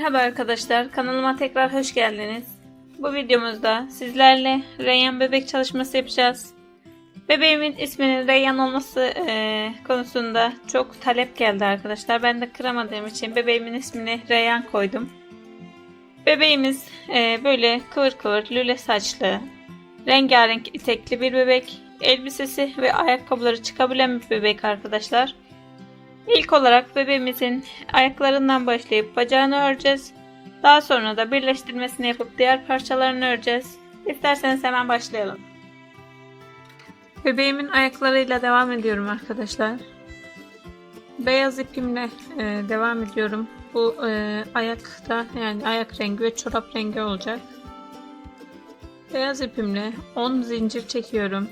Merhaba arkadaşlar, kanalıma tekrar hoş geldiniz. Bu videomuzda sizlerle Reyyan bebek çalışması yapacağız. Bebeğimin isminin Reyyan olması konusunda çok talep geldi arkadaşlar. Ben de kıramadığım için bebeğimin ismini Reyyan koydum. Bebeğimiz böyle kıvır kıvır lüle saçlı, rengarenk etekli bir bebek. Elbisesi ve ayakkabıları çıkabilen bir bebek arkadaşlar. İlk olarak bebeğimizin ayaklarından başlayıp bacağını öreceğiz. Daha sonra da birleştirmesini yapıp diğer parçalarını öreceğiz. İsterseniz hemen başlayalım. Bebeğimin ayaklarıyla devam ediyorum arkadaşlar. Beyaz ipimle devam ediyorum. Bu ayakta yani ayak rengi ve çorap rengi olacak. Beyaz ipimle 10 zincir çekiyorum.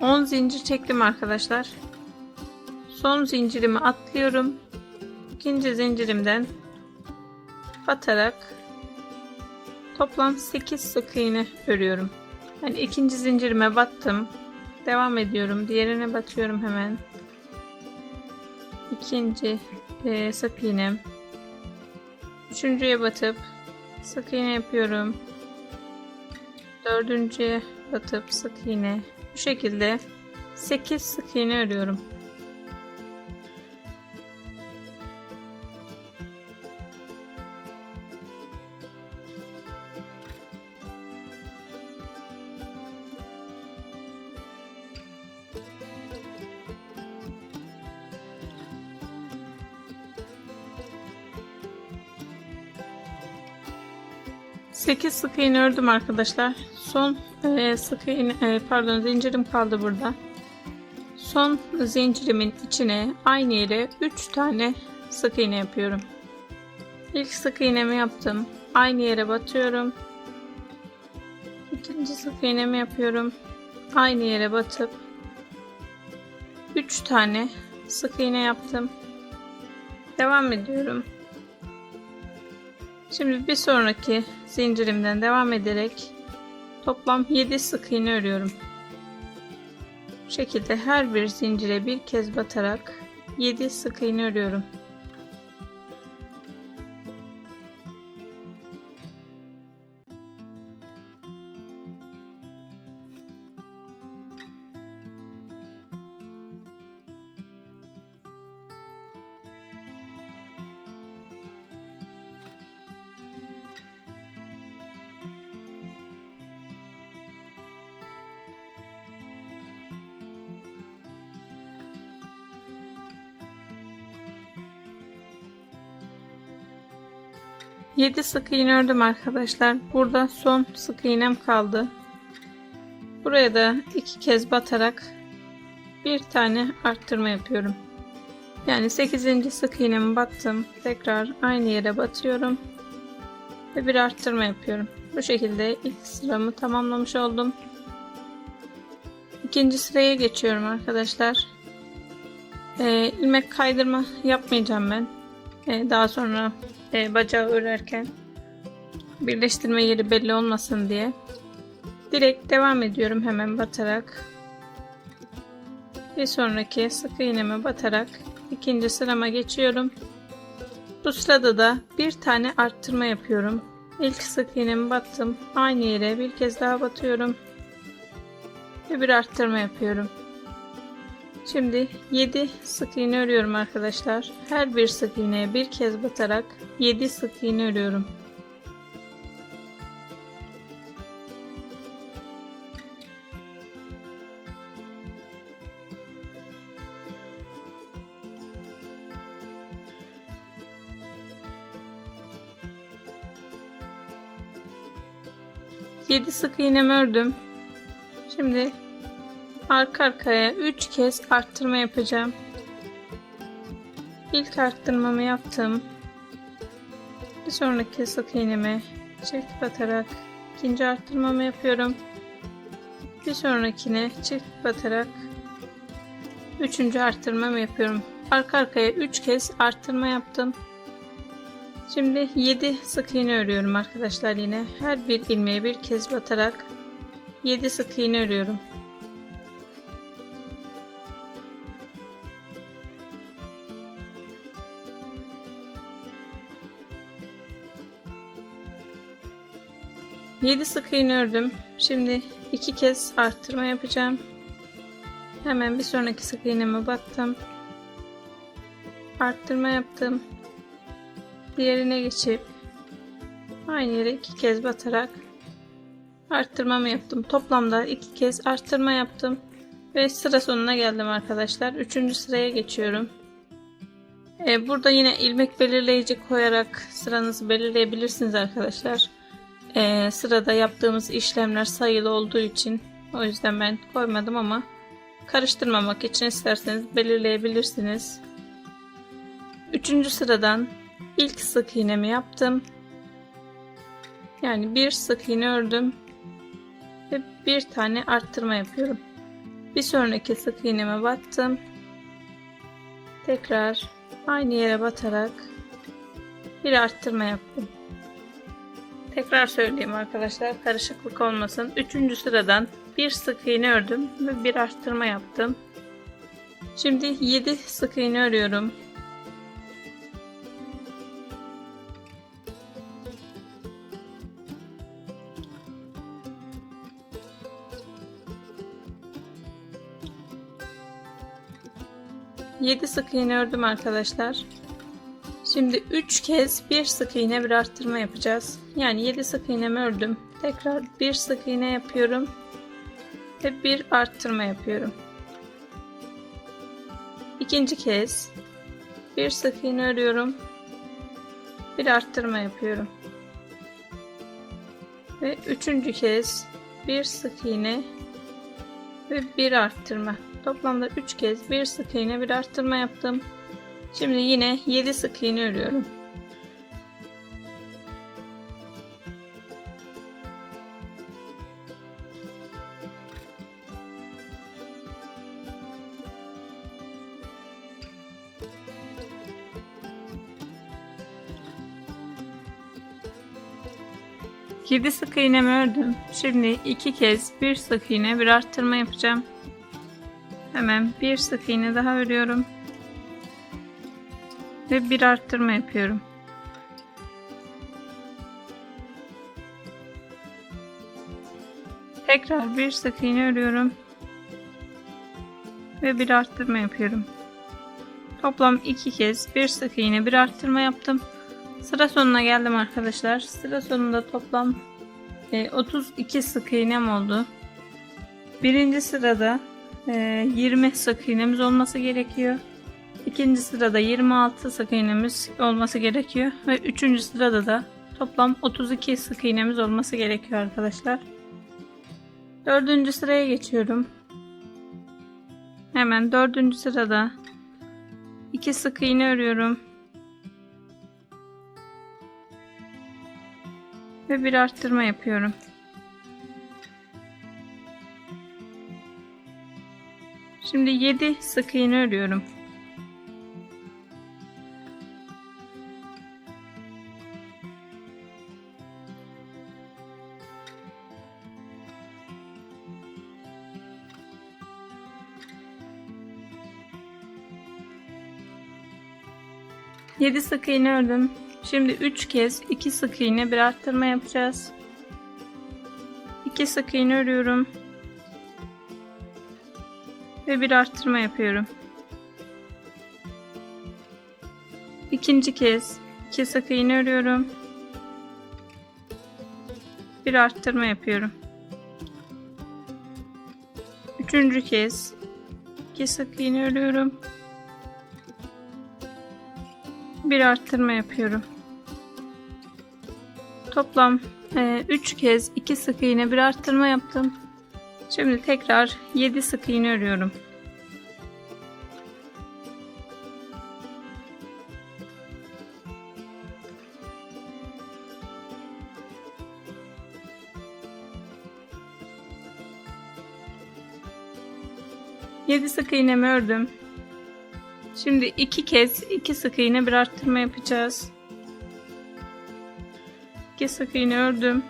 On zincir çektim arkadaşlar. Son zincirimi atlıyorum. İkinci zincirimden batarak toplam 8 sık iğne örüyorum. Yani ikinci zincirime battım. Devam ediyorum. Diğerine batıyorum hemen. İkinci sık iğnem. Üçüncüye batıp sık iğne yapıyorum. Dördüncüye batıp sık iğne. Bu şekilde 8 sık iğne örüyorum. Sekiz sık iğne ördüm arkadaşlar. Son sık iğne zincirim kaldı burada. Son zincirimin içine aynı yere 3 tane sık iğne yapıyorum. İlk sık iğnemi yaptım. Aynı yere batıyorum. İkinci sık iğnemi yapıyorum. Aynı yere batıp 3 tane sık iğne yaptım. Devam ediyorum. Şimdi bir sonraki zincirimden devam ederek toplam 7 sık iğne örüyorum. Bu şekilde her bir zincire bir kez batarak 7 sık iğne örüyorum. Yedi sık iğne ördüm arkadaşlar. Burada son sık iğnem kaldı. Buraya da 2 kez batarak bir tane arttırma yapıyorum. Yani 8. sık iğnemi battım. Tekrar aynı yere batıyorum ve bir arttırma yapıyorum. Bu şekilde ilk sıramı tamamlamış oldum. İkinci sıraya geçiyorum arkadaşlar. İlmek kaydırma yapmayacağım ben. Daha sonra bacağı örerken birleştirme yeri belli olmasın diye direkt devam ediyorum hemen batarak. Bir sonraki sık iğneme batarak ikinci sırama geçiyorum. Bu sırada da bir tane arttırma yapıyorum. İlk sık iğnemi battım. Aynı yere bir kez daha batıyorum ve bir arttırma yapıyorum. Şimdi 7 sık iğne örüyorum arkadaşlar. Her bir sık iğneye bir kez batarak 7 sık iğne örüyorum. Yedi sık iğnemi ördüm. Şimdi arka arkaya 3 kez arttırma yapacağım. İlk arttırmamı yaptım. Bir sonraki sık iğneme çift batarak ikinci arttırmamı yapıyorum. Bir sonrakine çift batarak üçüncü arttırmamı yapıyorum. Arka arkaya 3 kez arttırma yaptım. Şimdi 7 sık iğne örüyorum arkadaşlar, yine her bir ilmeğe bir kez batarak 7 sık iğne örüyorum. Yedi sık iğne ördüm. Şimdi 2 kez arttırma yapacağım. Hemen bir sonraki sık iğneme battım. Arttırma yaptım. Diğerine geçip aynı yere 2 kez batarak arttırmamı yaptım. Toplamda 2 kez arttırma yaptım ve sıra sonuna geldim arkadaşlar. 3. sıraya geçiyorum. Burada yine ilmek belirleyici koyarak sıranızı belirleyebilirsiniz arkadaşlar. Sırada yaptığımız işlemler sayılı olduğu için o yüzden ben koymadım, ama karıştırmamak için isterseniz belirleyebilirsiniz. 3. sıradan ilk sık iğnemi yaptım. Yani bir sık iğne ördüm ve bir tane arttırma yapıyorum. Bir sonraki sık iğneme battım. Tekrar aynı yere batarak bir arttırma yaptım. Tekrar söyleyeyim arkadaşlar, karışıklık olmasın. 3. sıradan bir sık iğne ördüm ve bir arttırma yaptım. Şimdi 7 sık iğne örüyorum. Yedi sık iğne ördüm arkadaşlar. Şimdi 3 kez bir sık iğne bir arttırma yapacağız. Yani 7 sık iğnemi ördüm. Tekrar bir sık iğne yapıyorum ve bir arttırma yapıyorum. İkinci kez bir sık iğne örüyorum, bir arttırma yapıyorum. Ve üçüncü kez bir sık iğne ve bir arttırma. Toplamda 3 kez bir sık iğne bir arttırma yaptım. Şimdi yine 7 sık iğne örüyorum. Yedi sık iğnemi ördüm. Şimdi 2 kez bir sık iğne bir arttırma yapacağım. Hemen bir sık iğne daha örüyorum ve bir arttırma yapıyorum. Tekrar bir sık iğne örüyorum ve bir arttırma yapıyorum. Toplam 2 kez bir sık iğne bir arttırma yaptım. Sıra sonuna geldim arkadaşlar. Sıra sonunda toplam 32 sık iğnem oldu. Birinci sırada 20 sık iğnemiz olması gerekiyor. İkinci sırada 26 sık iğnemiz olması gerekiyor. Ve üçüncü sırada da toplam 32 sık iğnemiz olması gerekiyor arkadaşlar. Dördüncü sıraya geçiyorum. Hemen dördüncü sırada 2 sık iğne örüyorum. Ve bir arttırma yapıyorum. Şimdi 7 sık iğne örüyorum. Yedi sık iğne ördüm. Şimdi 3 kez 2 sık iğne bir arttırma yapacağız. 2 sık iğne örüyorum ve bir arttırma yapıyorum. İkinci kez 2 sık iğne örüyorum, bir arttırma yapıyorum. Üçüncü kez 2 sık iğne örüyorum, bir arttırma yapıyorum. Toplam 3 kez 2 sık iğne bir arttırma yaptım. Şimdi tekrar 7 sık iğne örüyorum. Yedi sık iğnemi ördüm. Şimdi 2 kez 2 sık iğne bir arttırma yapacağız. 2 sık iğne ördüm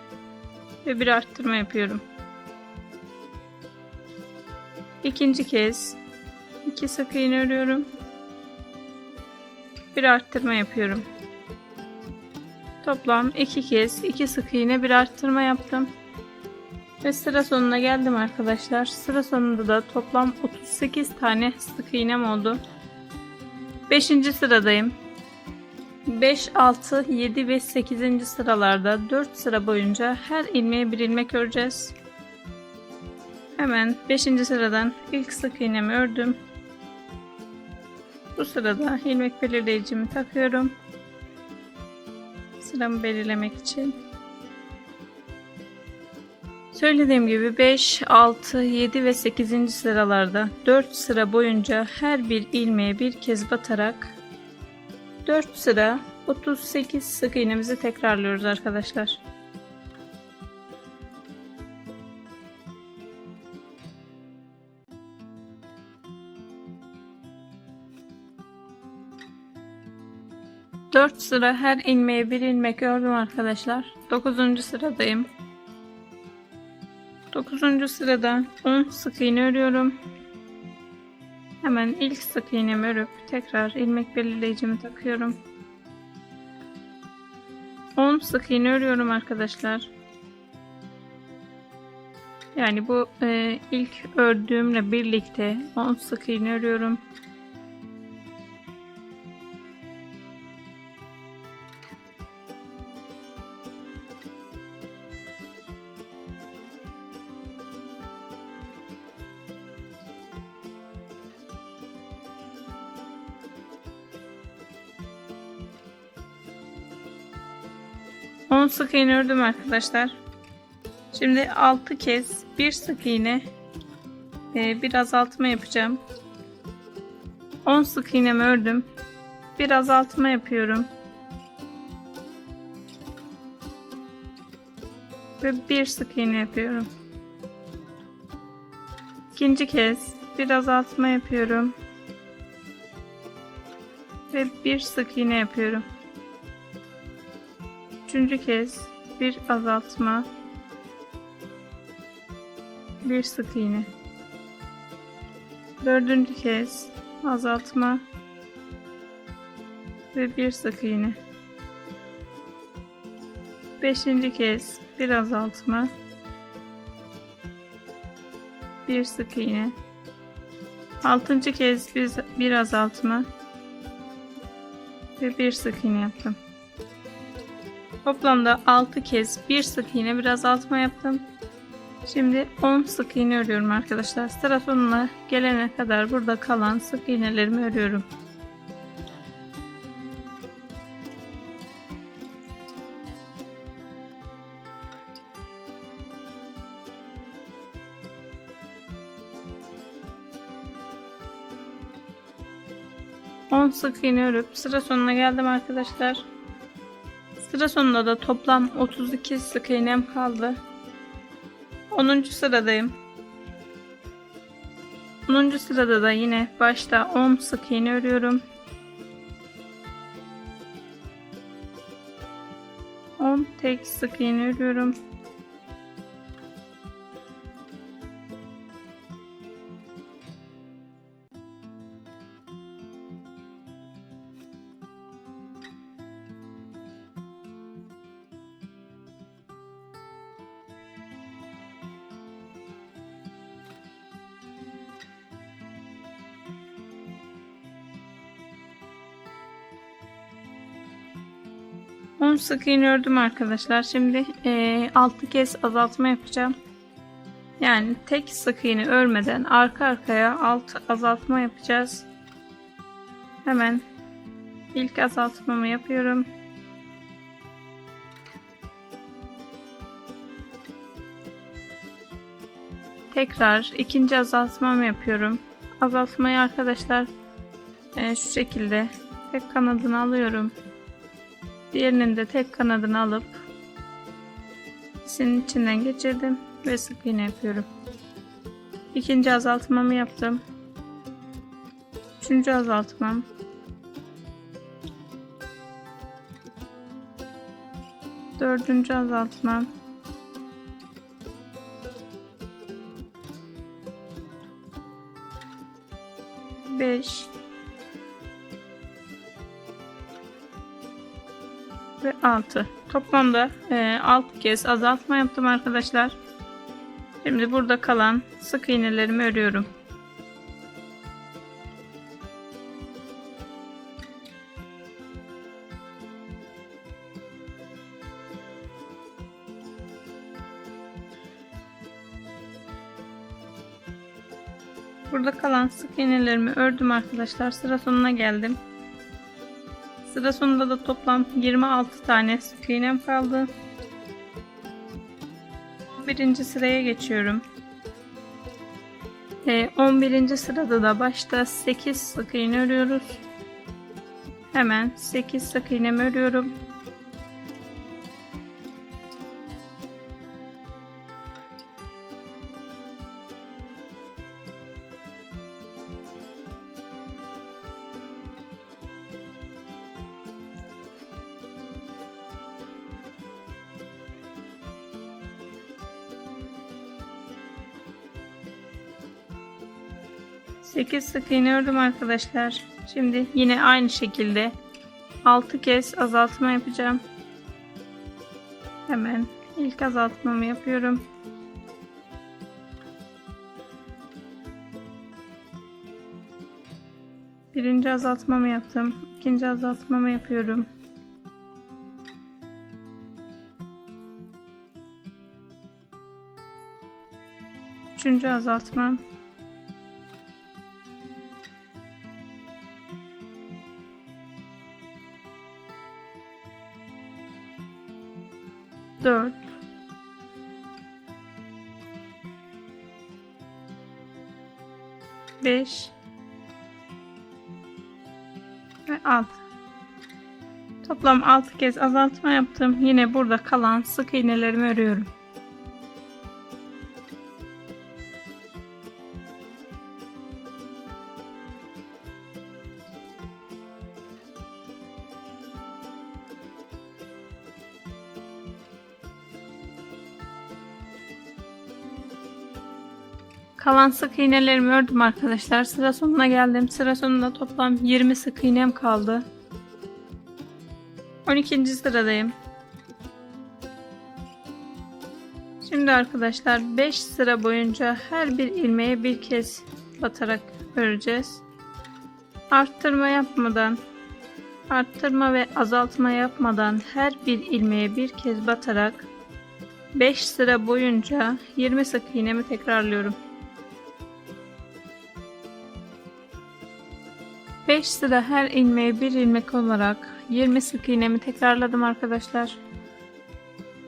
ve bir arttırma yapıyorum. İkinci kez 2 sık iğne örüyorum, bir arttırma yapıyorum. Toplam 2 kez 2 sık iğne bir arttırma yaptım ve sıra sonuna geldim arkadaşlar. Sıra sonunda da toplam 38 tane sık iğnem oldu. 5. sıradayım. 5, 6, 7 ve 8. sıralarda 4 sıra boyunca her ilmeğe bir ilmek öreceğiz. Hemen 5. sıradan ilk sık iğnemi ördüm. Bu sırada ilmek belirleyicimi takıyorum. Sıramı belirlemek için. Söylediğim gibi 5, 6, 7 ve 8. sıralarda 4 sıra boyunca her bir ilmeğe bir kez batarak 4 sıra 38 sık iğnemizi tekrarlıyoruz arkadaşlar. Dört sıra her ilmeğe bir ilmek ördüm arkadaşlar. 9. sıradayım. 9. sırada 10 sık iğne örüyorum. Hemen ilk sık iğnemi örüp tekrar ilmek belirleyicimi takıyorum. 10 sık iğne örüyorum arkadaşlar. Yani bu ilk ördüğümle birlikte 10 sık iğne örüyorum. Sık iğne ördüm arkadaşlar. Şimdi 6 kez bir sık iğne bir azaltma yapacağım. 10 sık iğnemi ördüm. Bir azaltma yapıyorum. Ve bir sık iğne yapıyorum. İkinci kez bir azaltma yapıyorum. Ve bir sık iğne yapıyorum. Üçüncü kez bir azaltma, bir sık iğne. Dördüncü kez azaltma ve bir sık iğne. Beşinci kez bir azaltma, bir sık iğne. Altıncı kez bir azaltma ve bir sık iğne yaptım. Toplamda 6 kez bir sık iğne bir azaltma yaptım. Şimdi 10 sık iğne örüyorum arkadaşlar. Sıra sonuna gelene kadar burada kalan sık iğnelerimi örüyorum. On sık iğne örüp sıra sonuna geldim arkadaşlar. Sıra sonunda da toplam 32 sık iğnem kaldı. 10. sıradayım. 10. sırada da yine başta 10 sık iğne örüyorum. 10 tek sık iğne örüyorum. On sık iğne ördüm arkadaşlar. Şimdi 6 kez azaltma yapacağım. Yani tek sık iğne örmeden arka arkaya 6 azaltma yapacağız. Hemen ilk azaltmamı yapıyorum. Tekrar ikinci azaltmamı yapıyorum. Azaltmayı arkadaşlar şu şekilde tek kanadını alıyorum. Diğerinin de tek kanadını alıp ikisinin içinden geçirdim ve sık iğne yapıyorum. İkinci azaltmamı yaptım. Üçüncü azaltmam. Dördüncü azaltmam. Beş. Ve 6. Toplamda 6 kez azaltma yaptım arkadaşlar. Şimdi burada kalan sık iğnelerimi örüyorum. Burada kalan sık iğnelerimi ördüm arkadaşlar. Sıra sonuna geldim. Sıra sonunda da toplam 26 tane sık iğnem kaldı. 11. sıraya geçiyorum. 11. sırada da başta 8 sık iğne örüyoruz. Hemen 8 sık iğnemi örüyorum. Sekiz sık iğne ördüm arkadaşlar. Şimdi yine aynı şekilde 6 kez azaltma yapacağım. Hemen ilk azaltmamı yapıyorum. Birinci azaltmamı yaptım. İkinci azaltmamı yapıyorum. Üçüncü azaltmam. Dört. Beş. Ve 6. Toplam 6 kez azaltma yaptım. Yine burada kalan sık iğnelerimi örüyorum. Kalan sık iğnelerimi ördüm arkadaşlar. Sıra sonuna geldim. Sıra sonunda toplam 20 sık iğnem kaldı. 12. sıradayım. Şimdi arkadaşlar 5 sıra boyunca her bir ilmeğe bir kez batarak öreceğiz. Arttırma ve azaltma yapmadan her bir ilmeğe bir kez batarak 5 sıra boyunca 20 sık iğnemi tekrarlıyorum. 5 sıra her ilmeğe bir ilmek olarak 20 sık iğnemi tekrarladım arkadaşlar.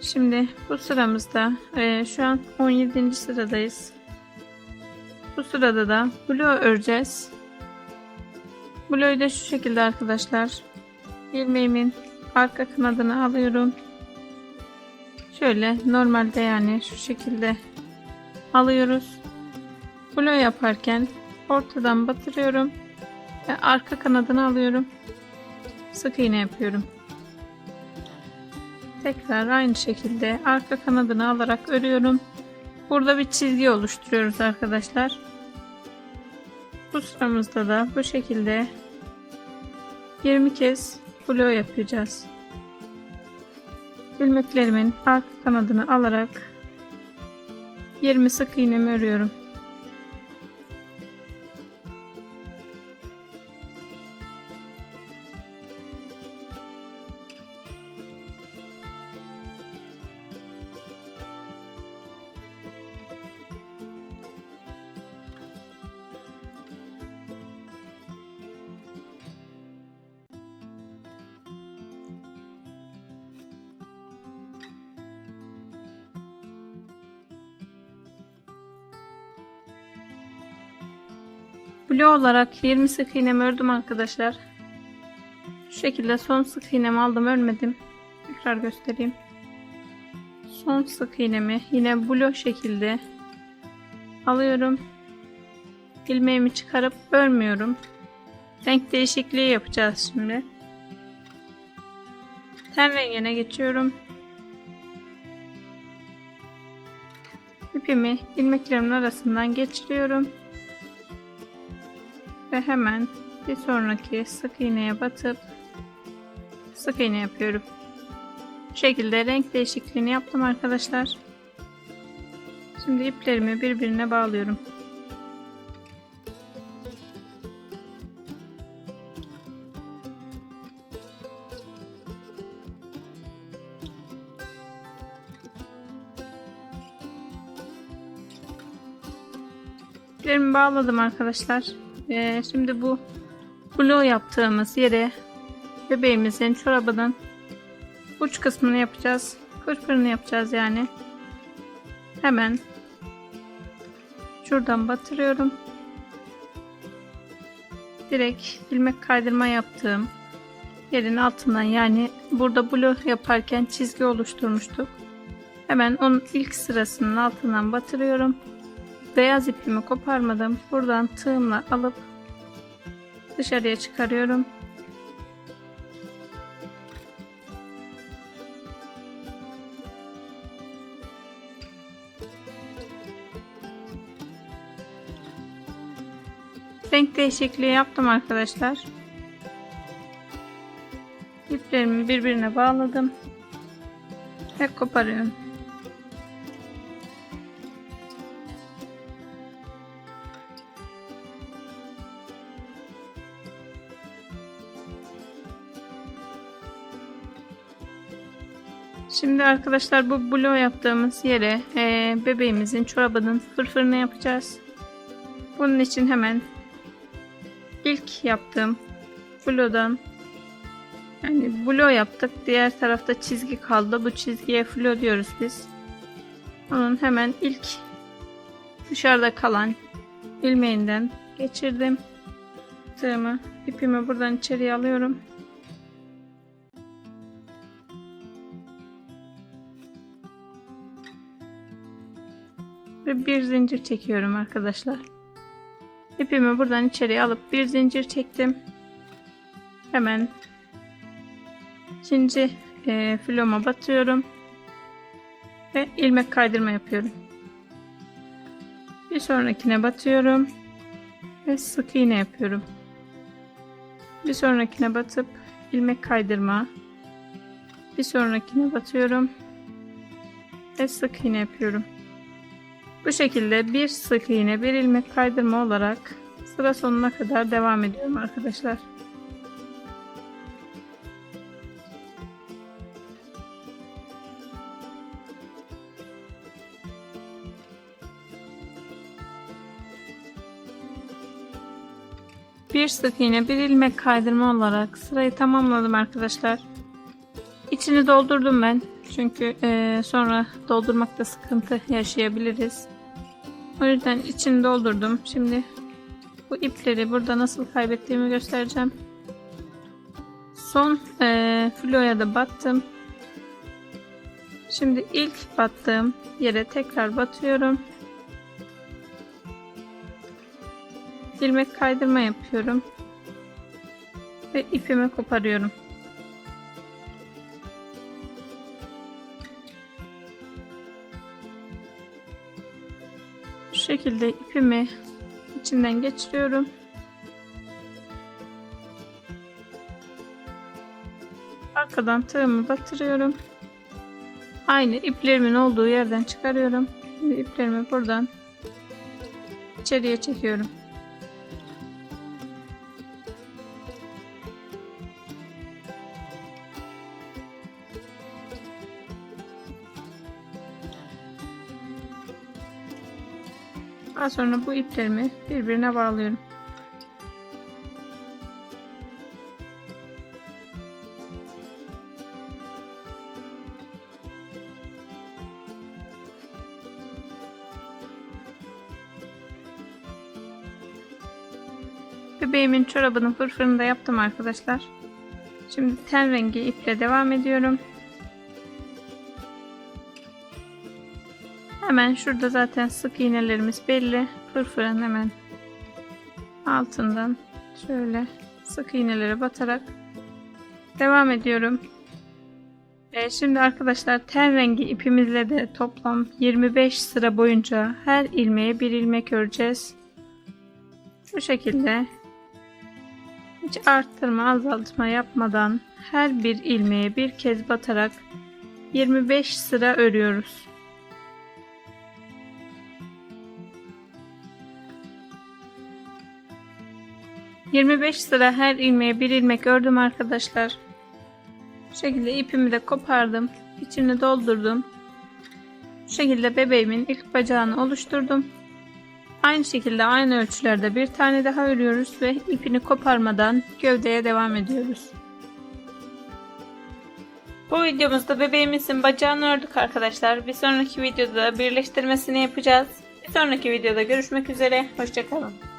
Şimdi bu sıramızda şu an 17. sıradayız. Bu sırada da blue öreceğiz. Blue'yu da şu şekilde arkadaşlar. İlmeğimin arka kanadını alıyorum. Şöyle normalde yani şu şekilde alıyoruz. Blue yaparken ortadan batırıyorum. Ve arka kanadını alıyorum. Sık iğne yapıyorum. Tekrar aynı şekilde arka kanadını alarak örüyorum. Burada bir çizgi oluşturuyoruz arkadaşlar. Bu sıramızda da bu şekilde 20 kez blue yapacağız. İlmeklerimin arka kanadını alarak 20 sık iğnemi örüyorum. Blue olarak 20 sık iğnemi ördüm arkadaşlar. Şu şekilde son sık iğnemi aldım, örmedim. Tekrar göstereyim. Son sık iğnemi yine blue şekilde alıyorum. İlmeğimi çıkarıp örmüyorum. Renk değişikliği yapacağız şimdi. Ten rengine geçiyorum. ipimi ilmeklerimin arasından geçiriyorum ve hemen bir sonraki sık iğneye batıp sık iğne yapıyorum. Bu şekilde renk değişikliğini yaptım arkadaşlar. Şimdi iplerimi birbirine bağlıyorum. İplerimi bağladım arkadaşlar. Şimdi bu bloğu yaptığımız yere bebeğimizin çorabının uç kısmını yapacağız. Fırfırını yapacağız yani. Hemen şuradan batırıyorum. Direkt ilmek kaydırma yaptığım yerin altından, yani burada blok yaparken çizgi oluşturmuştuk. Hemen onun ilk sırasının altından batırıyorum. Beyaz ipimi koparmadım. Buradan tığımla alıp dışarıya çıkarıyorum. Renk değişikliği yaptım arkadaşlar. İplerimi birbirine bağladım ve koparıyorum. Şimdi arkadaşlar bu bloğu yaptığımız yere bebeğimizin çorabının fırfırını yapacağız. Bunun için hemen ilk yaptığım flo'dan, yani bloğu yaptık, diğer tarafta çizgi kaldı, bu çizgiye flo diyoruz biz. Onun hemen ilk dışarıda kalan ilmeğinden geçirdim tığımı, ipimi buradan içeriye alıyorum. Ve bir zincir çekiyorum arkadaşlar. İpimi buradan içeriye alıp bir zincir çektim. Hemen ikinci filoma batıyorum ve ilmek kaydırma yapıyorum. Bir sonrakine batıyorum ve sık iğne yapıyorum. Bir sonrakine batıp ilmek kaydırma, bir sonrakine batıyorum ve sık iğne yapıyorum. Bu şekilde bir sık iğne, bir ilmek kaydırma olarak sıra sonuna kadar devam ediyorum arkadaşlar. Bir sık iğne, bir ilmek kaydırma olarak sırayı tamamladım arkadaşlar. İçini doldurdum ben. Çünkü sonra doldurmakta sıkıntı yaşayabiliriz. O yüzden içini doldurdum. Şimdi bu ipleri burada nasıl kaybettiğimi göstereceğim. Son floya da battım. Şimdi ilk battığım yere tekrar batıyorum. İlmek kaydırma yapıyorum. Ve ipimi koparıyorum. Bu şekilde ipimi içinden geçiriyorum. Arkadan tığımı batırıyorum. Aynı iplerimin olduğu yerden çıkarıyorum. Şimdi iplerimi buradan içeriye çekiyorum. Daha sonra bu iplerimi birbirine bağlıyorum. Bebeğimin çorabının fırfırını da yaptım arkadaşlar. Şimdi ten rengi iple devam ediyorum. Hemen şurada zaten sık iğnelerimiz belli. Fırfırın hemen altından şöyle sık iğnelere batarak devam ediyorum. Şimdi arkadaşlar ten rengi ipimizle de toplam 25 sıra boyunca her ilmeğe bir ilmek öreceğiz. Bu şekilde hiç arttırma azaltma yapmadan her bir ilmeğe bir kez batarak 25 sıra örüyoruz. ...25 sıra her ilmeğe bir ilmek ördüm arkadaşlar. Bu şekilde ipimi de kopardım. İçini doldurdum. Bu şekilde bebeğimin ilk bacağını oluşturdum. Aynı şekilde aynı ölçülerde bir tane daha örüyoruz ve ipini koparmadan gövdeye devam ediyoruz. Bu videomuzda bebeğimizin bacağını ördük arkadaşlar. Bir sonraki videoda birleştirmesini yapacağız. Bir sonraki videoda görüşmek üzere. Hoşça kalın.